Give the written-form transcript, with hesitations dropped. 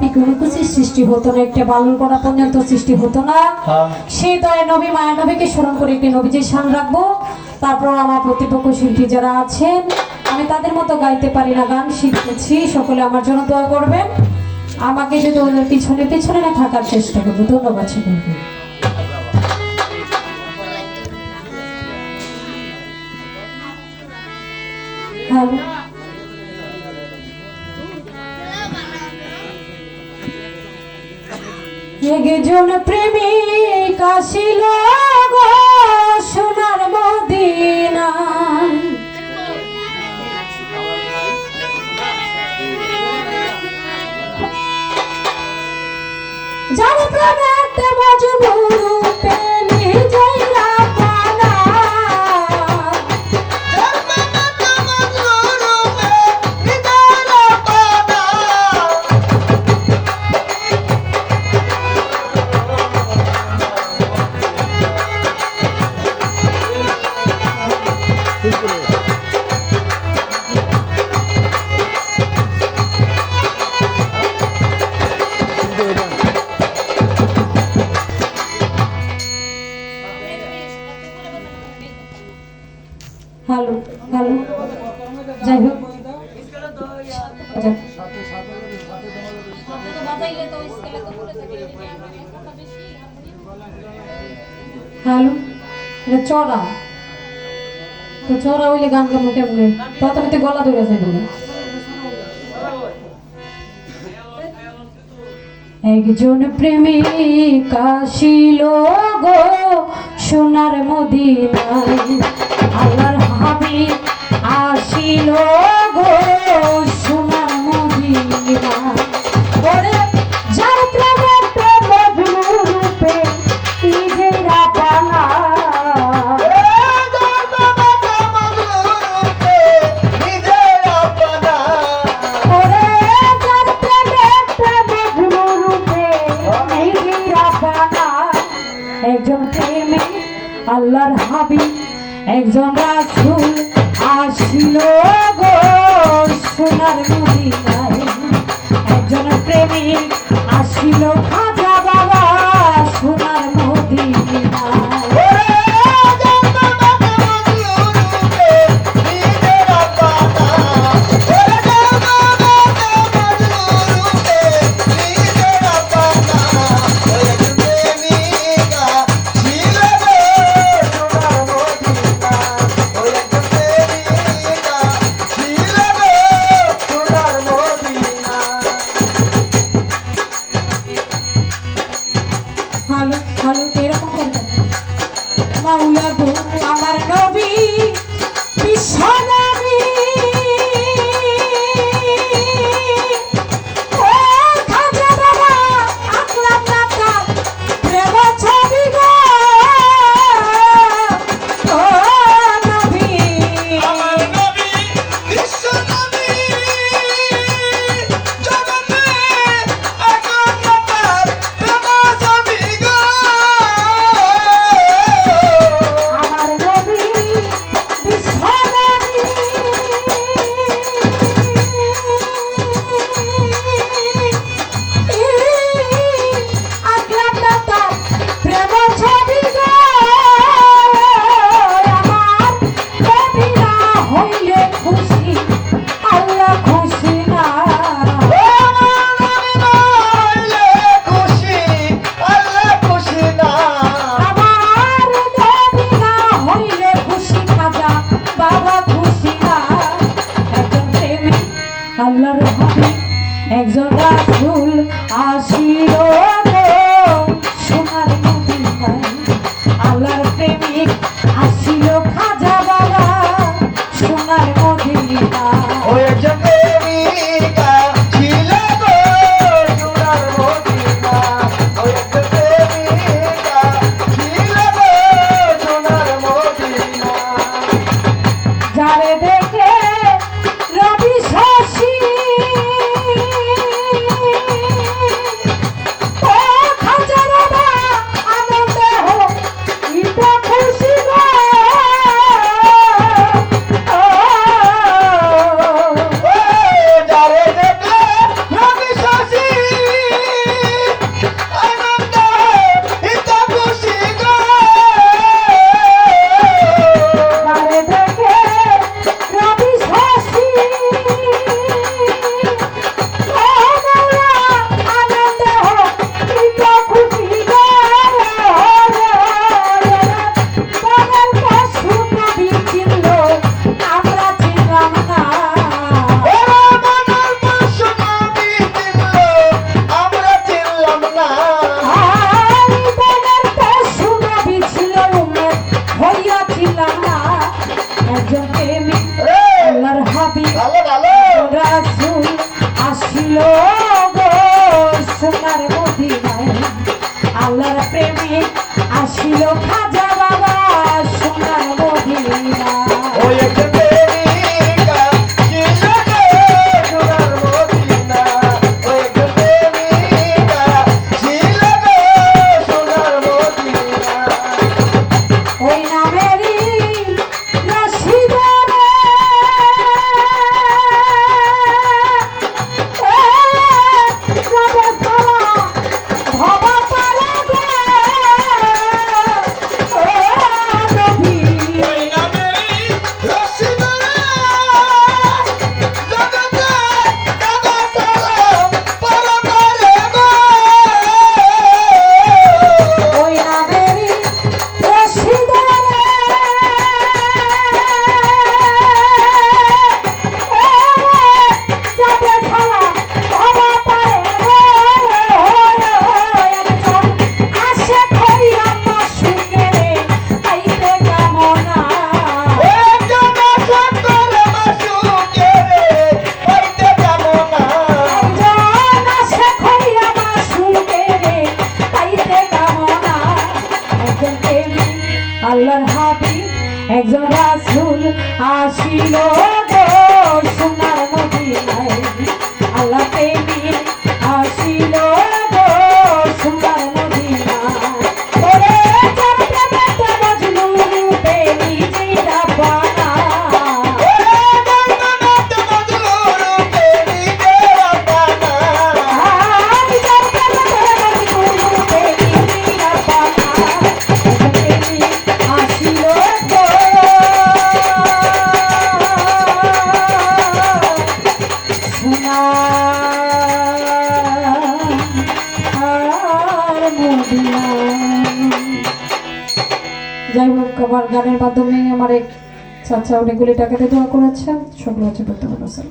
পাপী কোনো কিছু সৃষ্টি হতো না, একটা বালন করা পর্যন্ত সৃষ্টি হতো না। সেই দয়া নবী মায়া নবীকে স্মরণ করে একটি নবীজির শান রাখবো। তারপর আমার প্রতিপক্ষ শিল্পী যারা আছেন, আমি তাদের মতো গাইতে পারি না, গান শিখেছি, সকলে আমার জন্য দোয়া করবেন। আমাকে যদি ওদের পিছনে পিছনে না থাকার চেষ্টা করবো। ধন্যবাদ সকলকে। হ্যালো, একজন প্রেমিক আসিল গো সোনার মদিনায়, যার প্রেমেতে মজনু রূপে নিজেরা পানা, হ্যালো হ্যালো, যাই হোক হ্যালো, এটা চড়া তো, চড়া হইলে গান গাবো কেমনে? প্রথমে তো গলা ধরে যাইব না। একজন প্রেমিক আসিল গো সোনার মদিনায়, আল্লাহর হাবিব আসিল গো সোনার মদিনায়, ওরে যার প্রেমেতে মজনু রূপে নিজেরা পানা, ওরে যার প্রেমেতে মজনু রূপে নিজেরা পানা, একজন প্রেমিক আল্লাহর হাবিব একজন রাসূল আসিল গো সোনার মদিনায়, একজন প্রেমিক আসিল খাজা বাবা সোনার মদিনায়। ভালো ভালো এরকম করবেন। মাওলা গো আমার নবী বিশ্বনবী, ও খাজা বাবা আকলাম নাকা প্রেম ছবি গো, ও নবী আমার নবী বিশ্বনবী, জগতে একমাত্র প্রেম ছবি গো, আমার নবী বিশ্বনবী, আকলাম নাকা প্রেম ছবি গো, আমার নবী না হইলে খুশি আল্লাহ খুশি না, হইলে খুশি আল্লাহ খুশি না, আমার নবী না হইলে খুশি খাজা বাবা খুশি না। একজন প্রেমিক আল্লাহর হাবিব একজন রাসূল আসিল গো সোনার মদিনায়, আল্লাহর প্রেমিক আসিল খাজা বাবা সোনার মদিনায়। ওই একজন প্রেমিকা ছিল গো সোনার মদিনা, ওই একজন প্রেমিকা ছিল গো সোনার মদিনা, যারে দেখে রবি শশী, ও আল্লাহর হাবিব একজন রাসূল আসিল গো সোনার মদিনায় আল্লাহ প্রেমিক আসিল গো সোনার মদিনায় ওরে যার প্রেমেতে মজনু রূপে নিজে রাব্বানা যাই হোক আমার গানের মাধ্যমে আমার এক চাচা অনেকগুলি টাকাতে দোয়া করেছেন সকলে হচ্ছে বলতে পারছেন